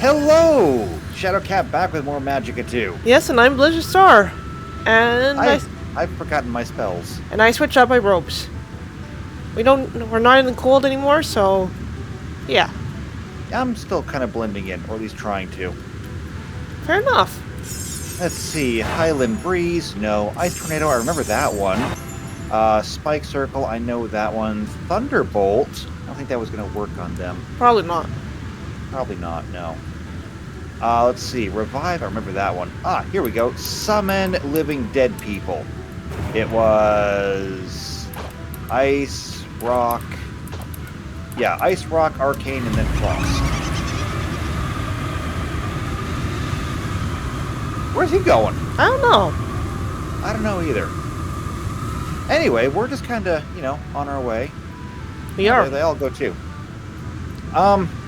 Hello! Shadow Cat back with more Magicka 2. Yes, and I'm Blizzard Star. And I've forgotten my spells. and I switched out my robes. We're not in the cold anymore, so yeah. I'm still kind of blending in, or at least trying to. Fair enough. Let's see, Highland Breeze, no. Ice Tornado, I remember that one. Spike Circle, I know that one. Thunderbolt, I don't think that was going to work on them. Probably not. Probably not, no. Let's see, Revive, I remember that one. Here we go. Summon Living Dead People. It was Ice, Rock. Yeah, Ice, Rock, Arcane, and then Frost. Where's he going? I don't know. I don't know either. Anyway, we're just kind of, on our way. We are. There they all go too.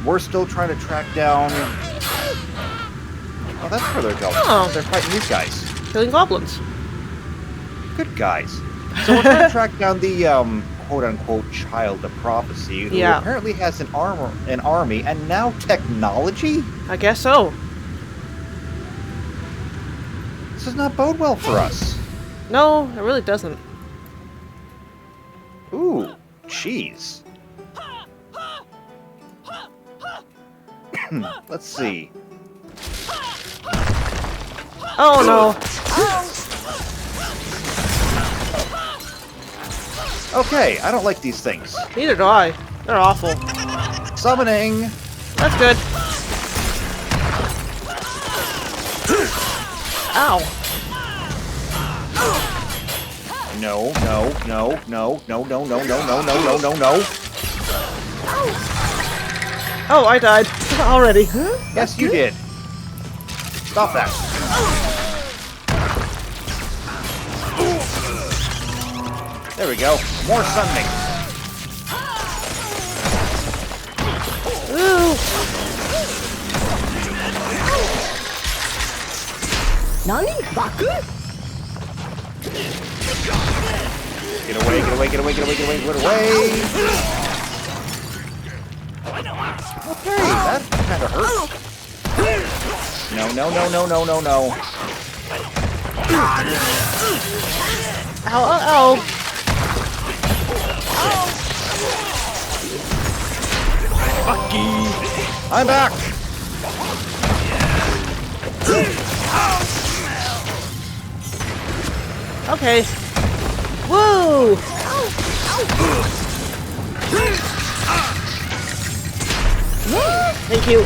We're still trying to track down... Oh, that's where they're going. Oh. They're fighting these guys. Killing goblins. Good guys. So we're trying to track down the, quote-unquote child of prophecy, who apparently has an army, and now technology? I guess so. This does not bode well for us. No, it really doesn't. Ooh, cheese. Let's see. Oh no. Okay, I don't like these things. Neither do I. They're awful. Summoning. That's good. Ow. No, no, no, no, no, no, no, no, no, no, no, no, no. Oh, I died already. Yes, you did. Stop that. There we go. More summoning. Ooh. Nani? Baku? Get away, get away, get away, get away, get away, get away. Okay, that kind of hurt. No, no, no, no, no, no, no. Ow, ow, ow. Fucky. I'm back. Okay. Woo! Thank you.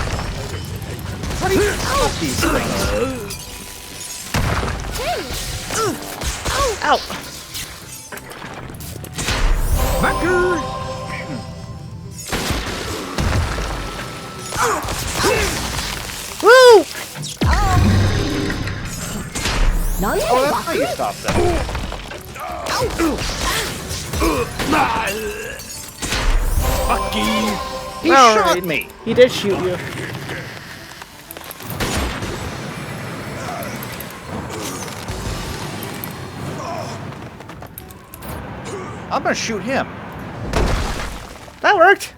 What do you fuck these things? Ow. Woo! Nani? Oh, that's how you stop them. Fucky. He shot me. He did shoot you. I'm gonna shoot him. That worked.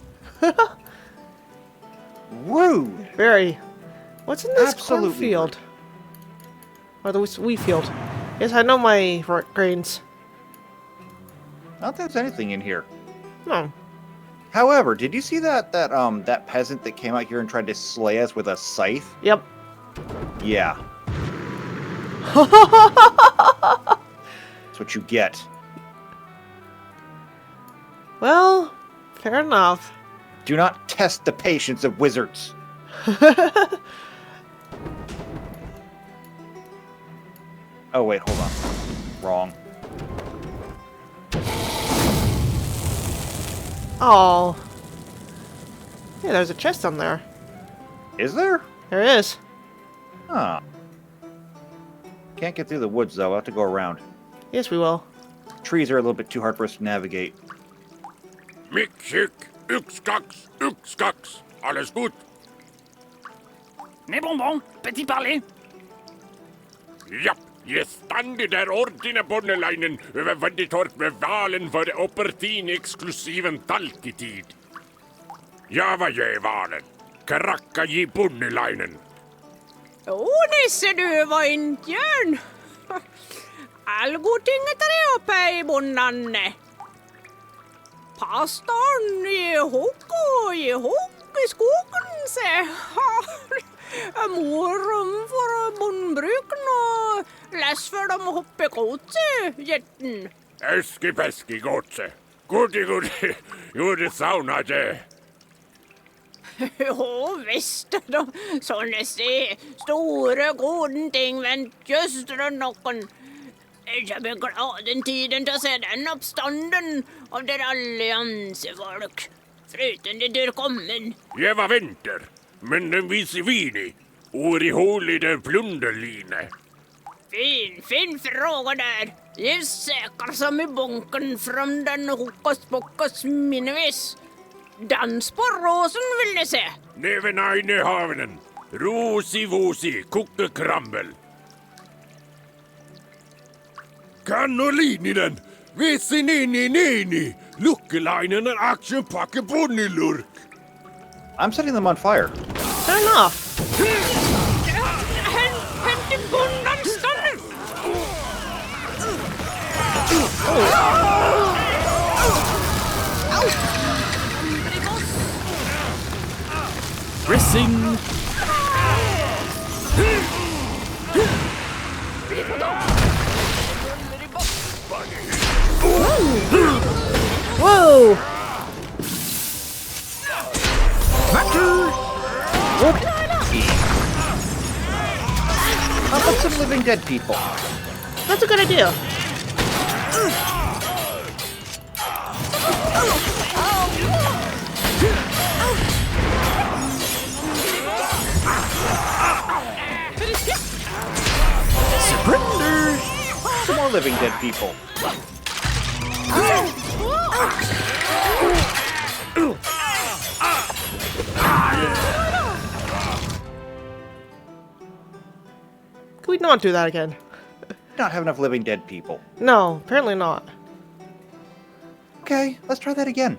Rude. Very. What's in this Absolutely cornfield? Or the wheat field? Yes, I know my grains. I don't think there's anything in here. No. However, did you see that peasant that came out here and tried to slay us with a scythe? Yep. Yeah. That's what you get. Well, fair enough. Do not test the patience of wizards. Oh, wait, hold on. Wrong. Oh. Yeah, there's a chest on there. Is there? There is. Huh. Can't get through the woods, though. I'll have to go around. Yes, we will. Trees are a little bit too hard for us to navigate. Mick, Uxkax, alles gut? Mais bonbon, petit parler. Ja, je stande der ordine bondeleinen över Vandelheim med valen för opportun exklusiven talketid. Ja, vad gör valen? Krakkaji punnilainen. Uudessa du vaintjärn. Algotinget reopäivunnanne. Pastorn i hokkuskokunse. Morum for bunnbruken og less for dem hoppe godse, jetten. Eskipeski godse. Gudi. Juuri saunaje. Jo, visst då. Sånne store gode ting vent just rundt noen. Jeg blir glad den tiden til å se den oppstanden av der alliansefolk. Fruten det der kommen. Jeg var venter, men den viser vini. Ori hål i den plunderline. Fin fråga der. Jeg søker som i bunken fram den hokus-pokus minnevis. Dans på rosen vil jeg se. Neven eine havnen. Rosi-vosi, kukkekrambel. Kannolininen. Vesinini. Lukkelainen en actionpakke bunnilurk. I'm setting them on fire. Turn them off. Hent i bunnen stannen. Pressing. Whoa! How about some living dead people? That's a good idea. Surrender. Some more living dead people. Can we not do that again? Not have enough living dead people. No, apparently not. Okay, let's try that again.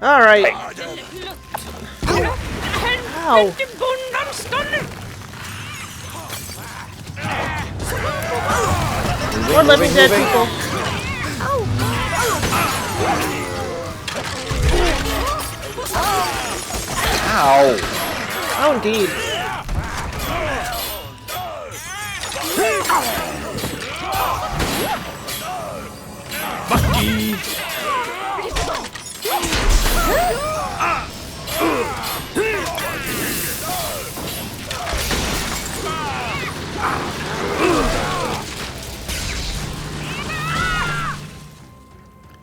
All right. Ow. Hent i bunnen stannen. More living dead people. Ow! Oh, indeed. Bucky.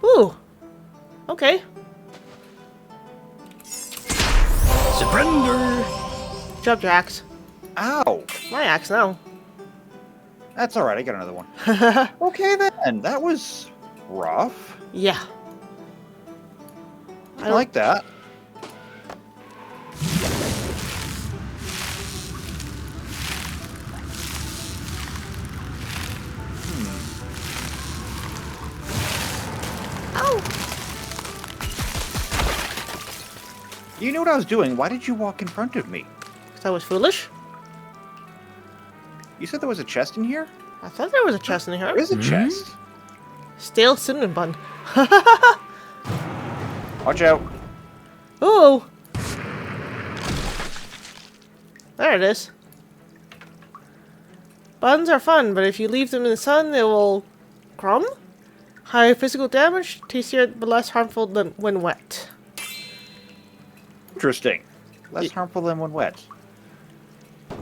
Ooh. Okay. Surrender. Jump your axe. Ow! My axe now. That's alright, I got another one. Okay then, that was rough. Yeah. I like that. You knew what I was doing. Why did you walk in front of me? Because I was foolish. You said there was a chest in here? I thought there was a chest in here. There is a chest. Stale cinnamon bun. Watch out. Oh. There it is. Buns are fun, but if you leave them in the sun, they will crumb. High physical damage, tastier but less harmful than when wet. Interesting. Less harmful than when wet.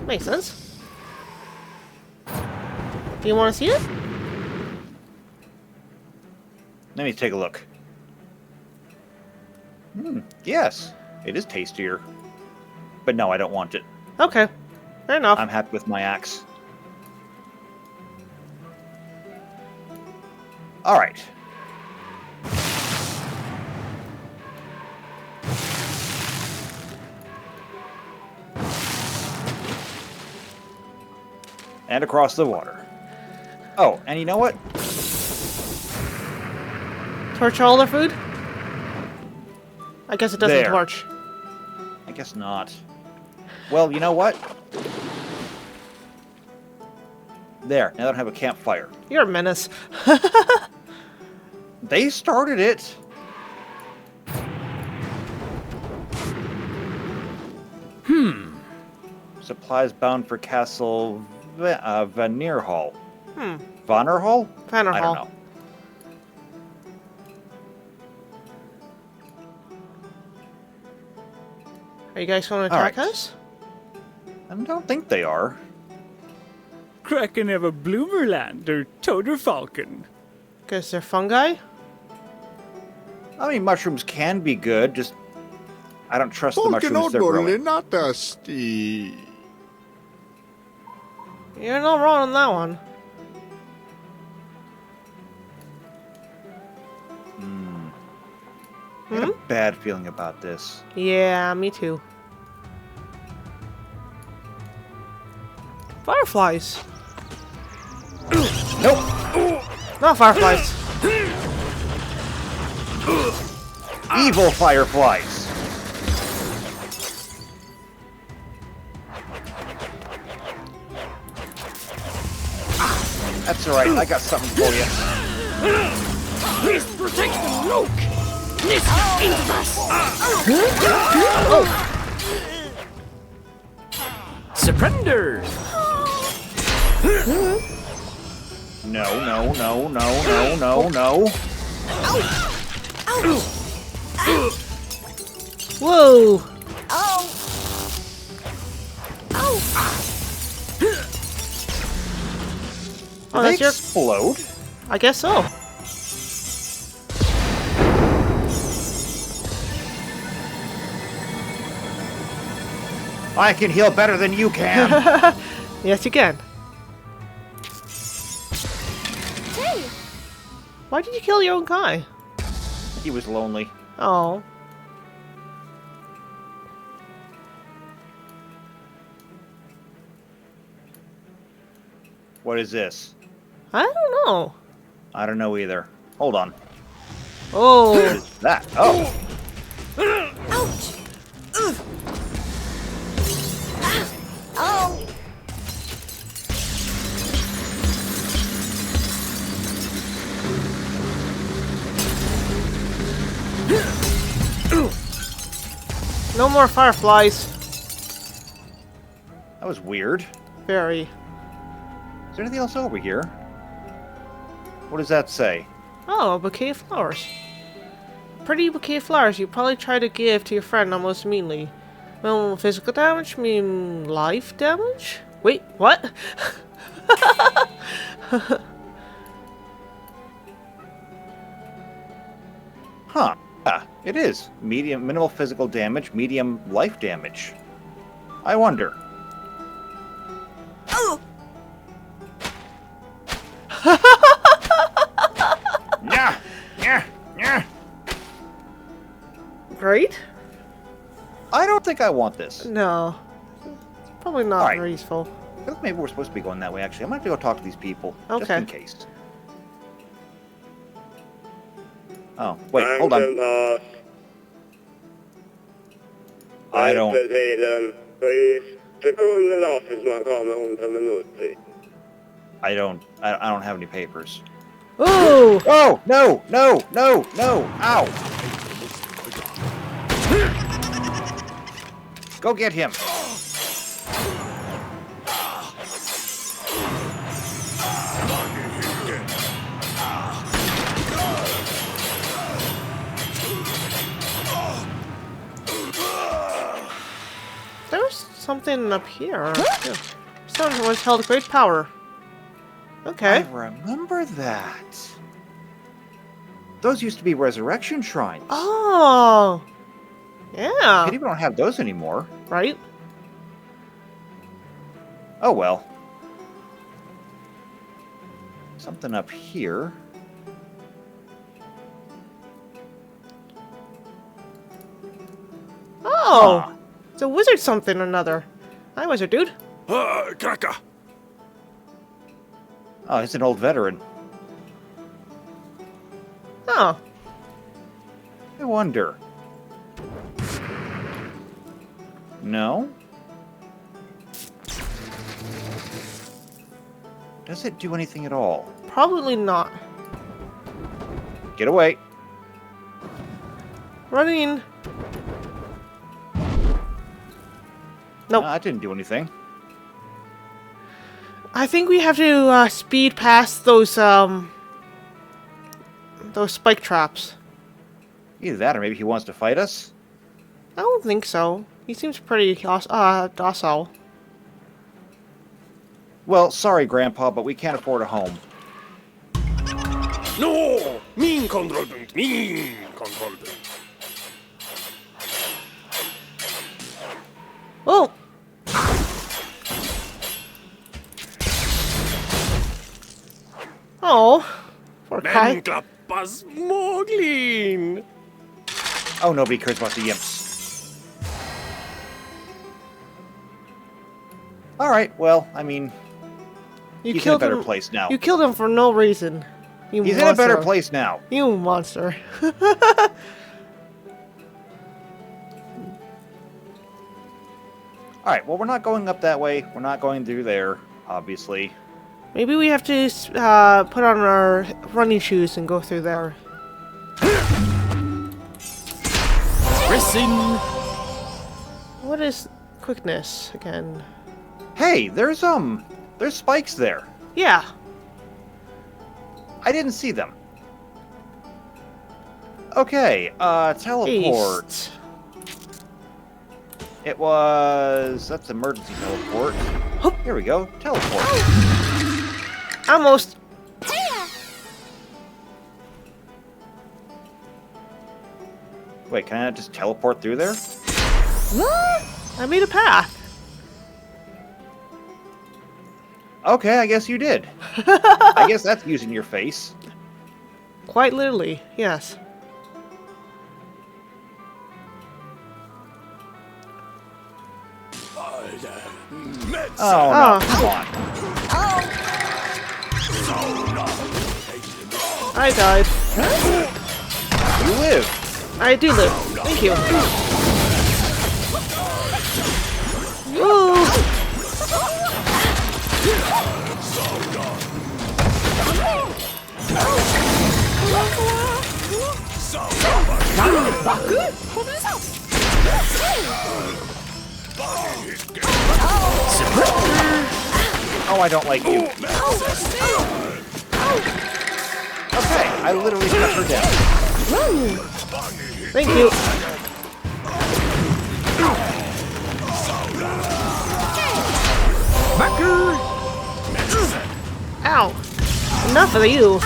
Makes sense. Do you want to see it? Let me take a look. Yes. It is tastier. But no, I don't want it. Okay. Fair enough. I'm happy with my axe. Alright. And across the water. Oh, and you know what? Torch all their food? I guess it doesn't There. torch. I guess not. Well, you know what? There. Now I don't have a campfire. You're a menace. They started it. Supplies bound for Castle Vanirhall. Vanirhall? I don't Vanderhall. know. Are you guys going to All attack right. us? I don't think they are. Kraken have a Bloomerland or Toader Falcon. Because they're fungi? I mean, mushrooms can be good, just I don't trust the mushrooms they're growing. natasti. You're not wrong on that one. I have a bad feeling about this. Yeah, me too. Fireflies. Nope. Not fireflies. Evil fireflies. That's alright, I got something for you. Please protect the Loke! This into us! Surrender! No, no, no, no, no, no, no. Whoa! Oh. Oh. Oh, Did they that's your... explode? I guess so. I can heal better than you can. Yes, you can. Hey. Why did you kill your own guy? He was lonely. Oh. What is this? I don't know. I don't know either. Hold on. What Oh. is that? Oh. Ouch. Ugh. Oh. No more fireflies. That was weird. Very. Is there anything else over here? What does that say? Oh, a bouquet of flowers. Pretty bouquet of flowers you probably try to give to your friend almost immediately. Minimal physical damage, mean life damage? Wait, what? Huh. Yeah, it is. Medium, minimal physical damage, medium life damage. I wonder. Oh. Nah, yeah, yeah. Great? I don't think I want this. No. It's probably not Alright. very useful. I think maybe we're supposed to be going that way, actually. I'm going to have to go talk to these people, just Okay. in case. Oh, wait, hold on. I don't... I don't have any papers. Ooh! Oh, no, no, no, no, ow! Go get him. There's something up here. Yeah. Someone once held great power. Okay. I remember that. Those used to be resurrection shrines. Oh! Yeah. Pity we don't have those anymore. Right? Oh well. Something up here. Oh! Huh. It's a wizard something or another. Hi, wizard dude. Kraka! Oh, he's an old veteran. Oh. I wonder. No? Does it do anything at all? Probably not. Get away. Running. Nope. No, that didn't do anything. I think we have to speed past those spike traps. Either that or maybe he wants to fight us. I don't think so. He seems pretty docile. Well, sorry, Grandpa, but we can't afford a home. No! Min kontrollpunkt! Min kontrollpunkt! Oh! Oh, poor Kai. Men klappas Moglin! Oh, nobody cares about the Yimps. Alright, well, I mean, You he's in a killed better him. place now. You killed him for no reason. You He's monster. in a better place now. You monster. Alright, well, we're not going up that way. We're not going through there, obviously. Maybe we have to put on our running shoes and go through there. Pressing. What is quickness again? Hey, there's spikes there. Yeah. I didn't see them. Okay, teleport. East. It was... That's emergency teleport. Here we go, teleport. Almost. Wait, can I not just teleport through there? I made a path. Okay, I guess you did. I guess that's using your face. Quite literally, yes. Oh, no, Oh. come on. I died. You live. I do live. Thank you. Ooh. Oh, I don't like you. Okay, I literally cut her down. Thank you. Ow. Enough of you.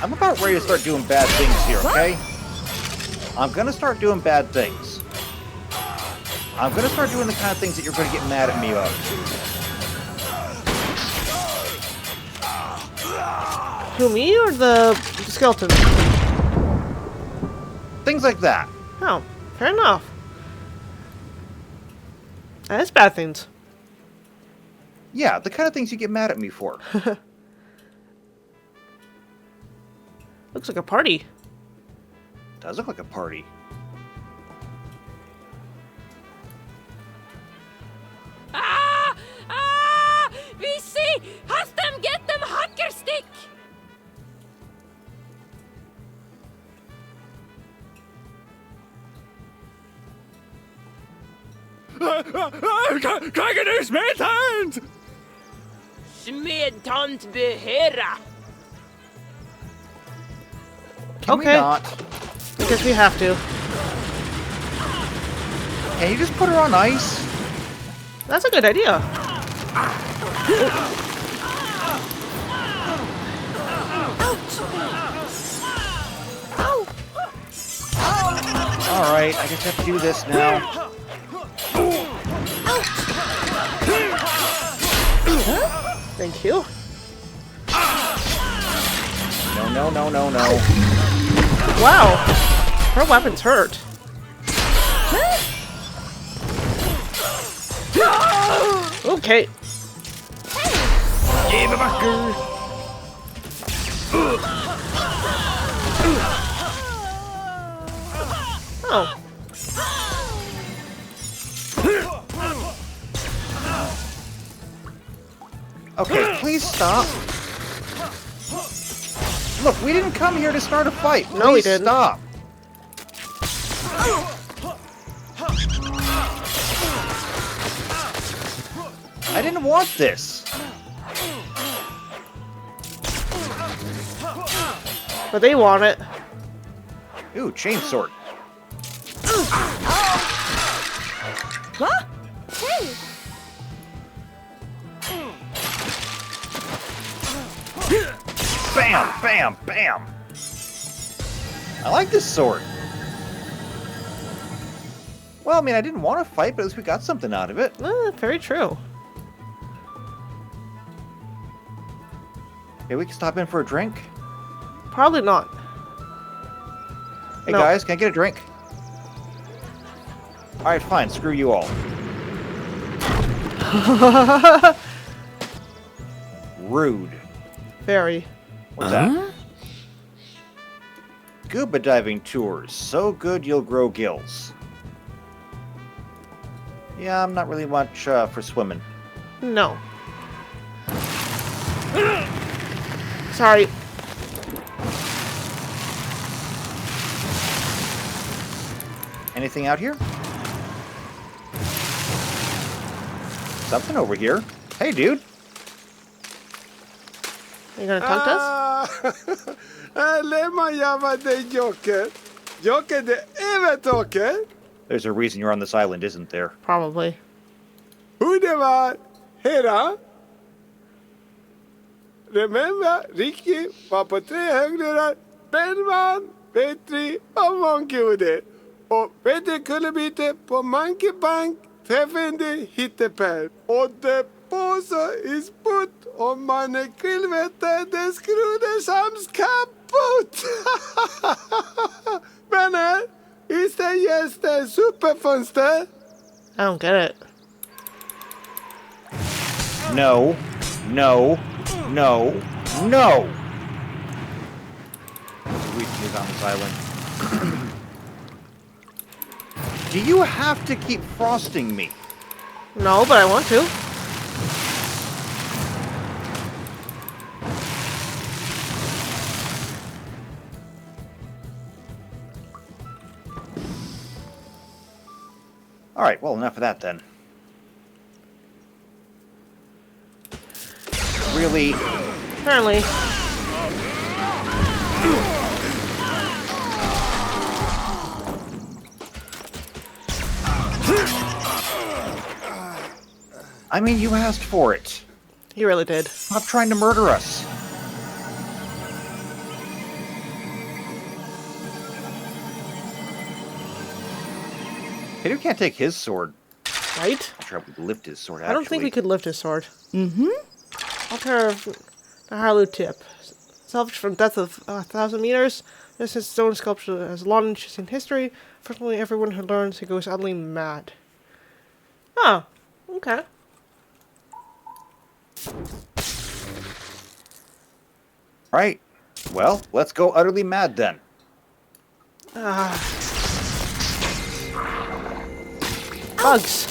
I'm about ready to start doing bad things here, okay? I'm gonna start doing bad things. I'm gonna start doing the kind of things that you're gonna get mad at me about. Who, me or the skeleton? Things like that. Oh, fair enough. That's bad things. Yeah, the kind of things you get mad at me for. Looks like a party. Does look like a party. Ah! Ah! Vi see! Hast dem get dem hackerstick! Kraken är smedtant! Smedtant behera! Can we Okay. not? I guess we have to. Can you just put her on ice? That's a good idea. Alright, I just have to do this now. Thank you. No, no, no, no, no. Wow. Her weapons hurt. Okay. Oh. Okay, please stop. Look, we didn't come here to start a fight. No, we Please didn't. stop. I didn't want this. But they want it. Ooh, chainsword. What? Hey! Bam, bam, bam. I like this sword. Well, I mean, I didn't want to fight, but at least we got something out of it. Very true. Okay, we can stop in for a drink. Probably not. Hey, No. guys, can I get a drink? Alright, fine. Screw you all. Rude. Very. What's that? Scuba diving tours. So good you'll grow gills. Yeah, I'm not really much for swimming. No. Sorry. Anything out here? Something over here. Hey, dude. You gonna talk to us? Lema llama de Joker. Joker de Evertoker. There's a reason you're on this island, isn't there? Probably. Who det var Hera. Remember, Ricky var på 3 höglurar. Bellman, Petri och Monkey. Och Peter Kullerbyte på Monkey Bank träffade Hitteper. Och det påsar i sputt om man är killvete det skruder sams kaputt. Men is det just det superfönster? I don't get it. No. No. No. No! Weakness on this island. Do you have to keep frosting me? No, but I want to. Alright, well, enough of that then. Really? Apparently. I mean, you asked for it. He really did. Stop trying to murder us. Hey, you can't take his sword. Right? I'm sure we could lift his sword, actually. I don't think we could lift his sword. Altar of the Harlow Tip. Salvaged from depth of 1,000 meters. This is stone sculpture that has a long interesting history. Fortunately, everyone who learns it goes utterly mad. Oh, okay. Right. Well, let's go utterly mad then. Bugs.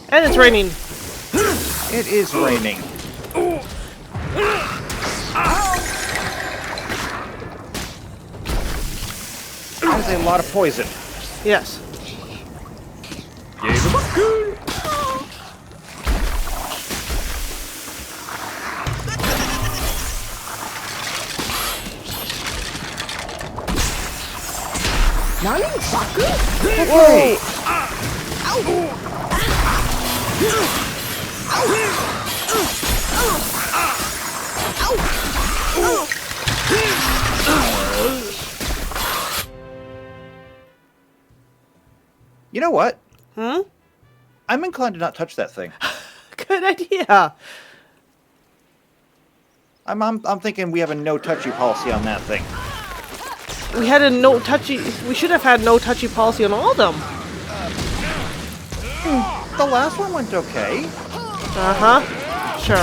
And it's raining. It is raining. That is a lot of poison. Yes. Whoa! You know what? Hmm? I'm inclined to not touch that thing. Good idea. I'm thinking we have a no-touchy policy on that thing. We had a no touchy. We should have had no touchy policy on all of them. The last one went okay. Uh-huh. Sure.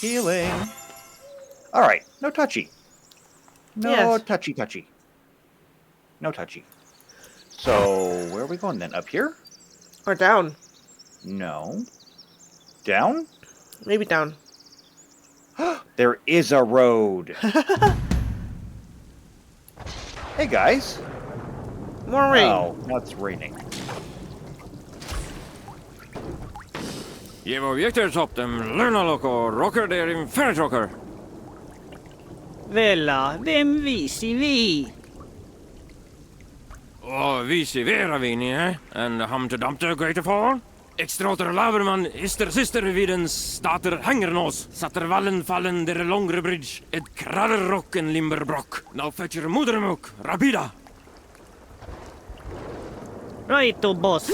Healing. All right, no touchy. No Yes. touchy. No touchy. So, where are we going then? Up here? Or down. No. Down? Maybe down. There is a road. Hey, guys. More rain. Oh, now it's raining. Je var viktigt upp dem lönaloko rocker där in färrocker. Vella, vem visi vi? Och vi ser vera vini, en hamte damte greite for. Extrater laverman ister sister vid en stater hängernos. Satter vallen fallen der långre bridge. Ett krarrock en limberbrock. Now fetcher modermuk, rapida. Righto, boss.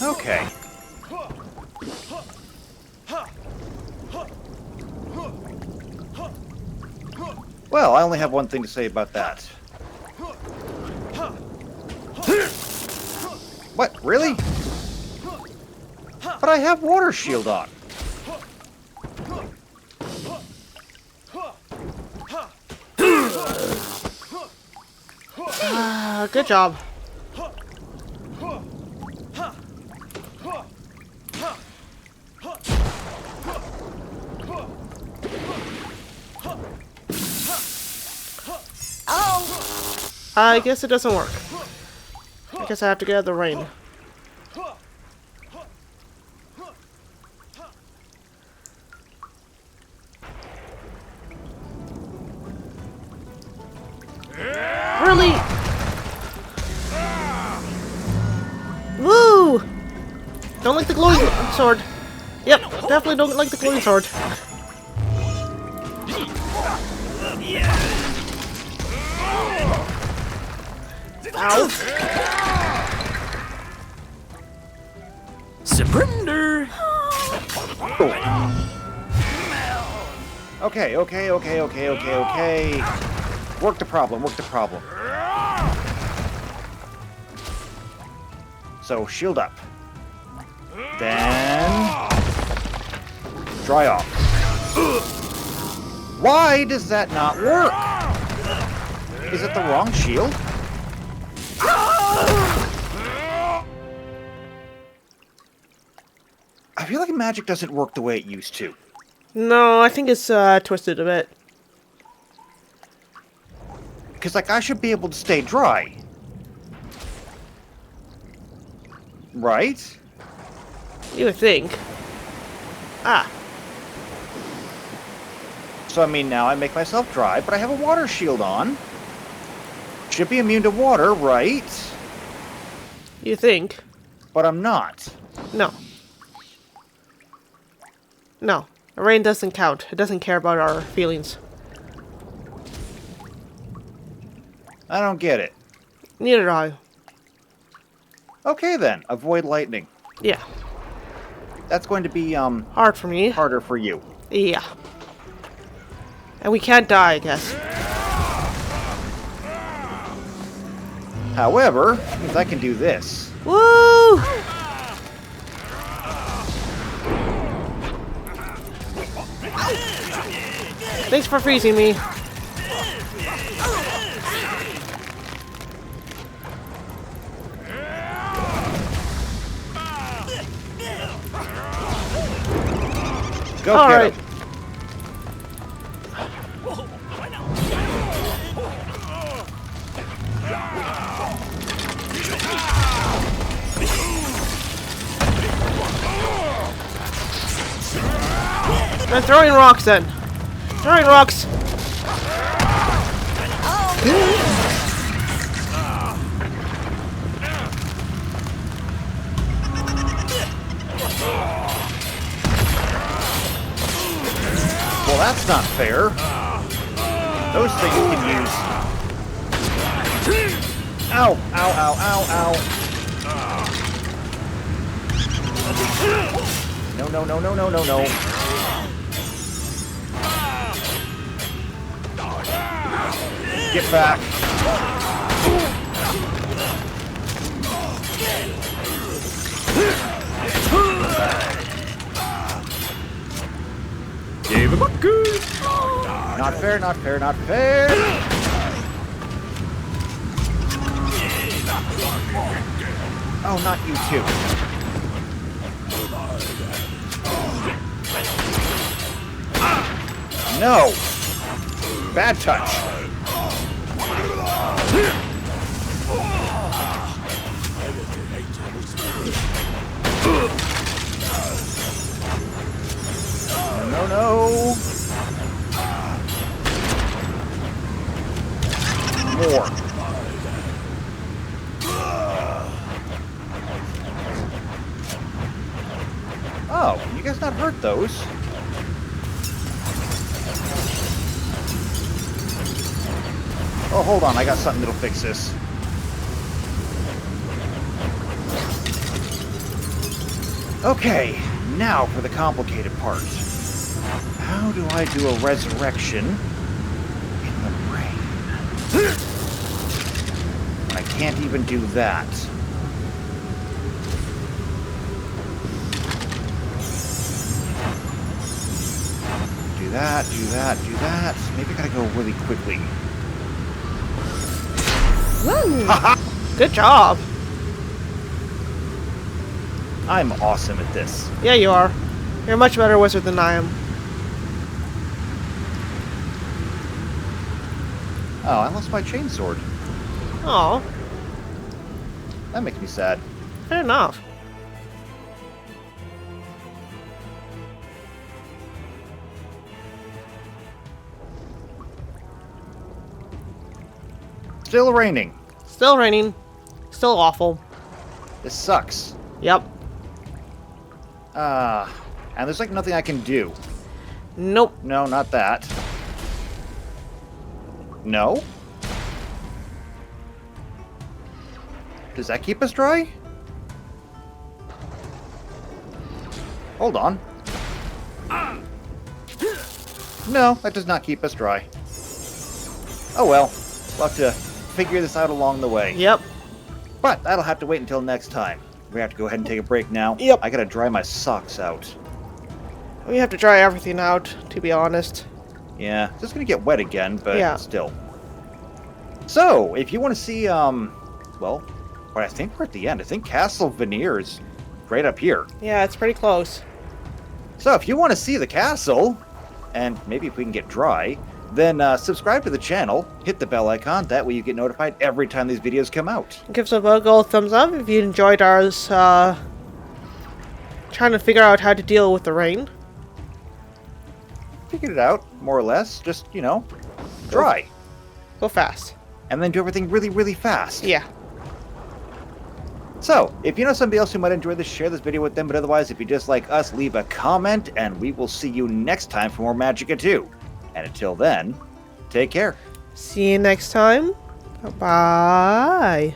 Okay. Well, I only have one thing to say about that. What? Really? But I have water shield on. Good job. I guess it doesn't work. I guess I have to get out of the rain. Really? Woo! Don't like the glowing sword. Yep, definitely don't like the glowing sword. Ow. Surrender. Okay. Work the problem. So, shield up. Then... dry off. Why does that not work? Is it the wrong shield? I feel like magic doesn't work the way it used to. No, I think it's twisted a bit. Because, like, I should be able to stay dry. Right? You would think. Ah. So, I mean, now I make myself dry, but I have a water shield on. Should be immune to water, right? You think. But I'm not. No. No. The rain doesn't count. It doesn't care about our feelings. I don't get it. Neither do I. Okay, then. Avoid lightning. Yeah. That's going to be, Hard for me. harder for you. Yeah. And we can't die, I guess. However, means I can do this. Woo! Thanks for freezing me. Go All get right. him. I'm throwing rocks then. Throwing rocks. Well, that's not fair. Those things can use... Ow, ow, ow, ow, ow. No, no, no, no, no, no, no. Get back. Gave him a good. Not fair, not fair, not fair. Oh, not you too. No! Bad touch. No, no. More. Oh, you guys not hurt those? Oh, hold on, I got something that'll fix this. Okay, now for the complicated part. How do I do a resurrection in the brain? I can't even do that. Do that, do that, do that. Maybe I gotta go really quickly. Woo! Good job. I'm awesome at this. Yeah, you are. You're a much better wizard than I am. Oh, I lost my chainsword. Oh, That makes me sad. fair enough. Still raining. Still raining. Still awful. This sucks. Yep. And there's like nothing I can do. Nope. No, not that. No? Does that keep us dry? Hold on. No, that does not keep us dry. Oh well. We'll have to figure this out along the way. Yep. But that'll have to wait until next time. We have to go ahead and take a break now. Yep. I gotta dry my socks out. We have to dry everything out, to be honest. Yeah, it's just gonna get wet again, but Yeah. still. So, if you want to see, well, but I think we're at the end. I think Castle Veneer is right up here. Yeah, it's pretty close. So, if you want to see the castle, and maybe if we can get dry, then subscribe to the channel, hit the bell icon, that way you get notified every time these videos come out. Give us a big old thumbs up if you enjoyed ours, trying to figure out how to deal with the rain. Figured it out, more or less. Just, you know, dry. Go fast. And then do everything really, really fast. Yeah. So, if you know somebody else who might enjoy this, share this video with them. But otherwise, if you just like us, leave a comment, and we will see you next time for more Magicka 2. And until then, take care. See you next time. Bye.